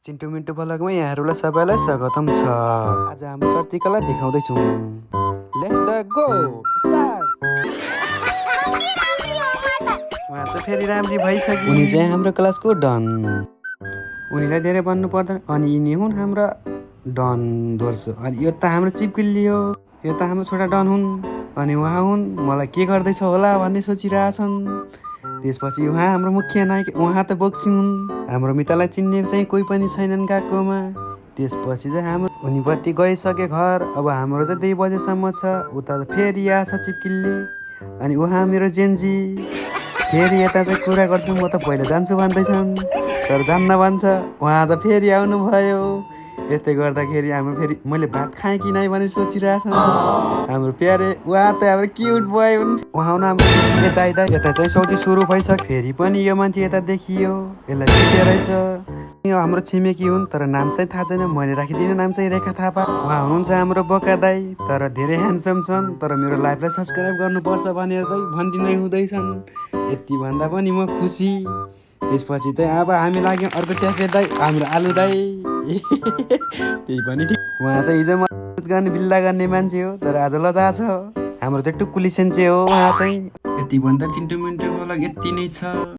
चिन्टु मिन्टु ब्लगमा यहाँहरूलाई सबैलाई स्वागतम छ। आज हाम्रो चर्चिकालाई देखाउँदैछौँ। Let's the go start. उहाँ चाहिँ फेरि राम्री भइसक्यो। उनी चाहिँ हाम्रो क्लासको डन। उनीलाई धेरै भन्नु पर्दैन। अनि यिनी हुन् हाम्रा डन दोर्सो। अनि यो त हाम्रो चिपकिल्ली हो। यो त हाम्रो छोटा डन हुन्। अनि उहाँ हुन् मलाई के गर्दैछ होला भन्ने सोचिरहेछन्। त्यसपछि उहाँ हाम्रो मुख्य नायक उहाँ त बक्सिङ हुन्। हाम्रो मितालाई चिन्ने चाहिँ कोही पनि छैनन् गएकोमा। त्यसपछि चाहिँ हाम्रो उनीपट्टि गइसके घर। अब हाम्रो चाहिँ 2 बजेसम्म छ। उता फेरि आछ चिप्किल्ली। अनि उहाँ मेरो जेन्जी फेरि यता चाहिँ कुरा गर्छु म त पहिला जान्छु भन्दैछन् तर जान्न भन्छ। उहाँ त फेरि आउनुभयो। यस्तै गर्दाखेरि हाम्रो फेरि मैले भात खाएँ कि नै भनेर सोचिरहेछन् हाम्रो प्यारे। उहाँ त हाम्रो क्युट बोय हुन्। उहाँ हाम्रो यता चाहिँ सौजी सुरु भइसक्यो। फेरि पनि यो मान्छे यता देखियो। यसलाई चिन्ने रहेछ। यो हाम्रो छिमेकी हुन् तर नाम चाहिँ थाहा छैन। मैले राखिदिने नाम चाहिँ रेखा थापा। उहाँ हुनुहुन्छ हाम्रो बोका दाई तर धेरै ह्यान्डसम छन्। तर मेरो लाइफलाई सब्सक्राइब गर्नुपर्छ भनेर चाहिँ भनिदिँदै हुँदैछन्। यति भन्दा पनि म खुसी। त्यसपछि चाहिँ अब हामी लाग्यौँ अर्को ट्याफे दाई हाम्रो आलु दाई। त्यही पनि ठिक। उहाँ चाहिँ हिजो मद्दत गर्ने बिल्ला गर्ने मान्छे हो तर आज लजा छ। हाम्रो चाहिँ टुक्कुली सेन्चे हो उहाँ चाहिँ। यति भन्दा चिन्टु मिन्टु ब्लग यति नै छ।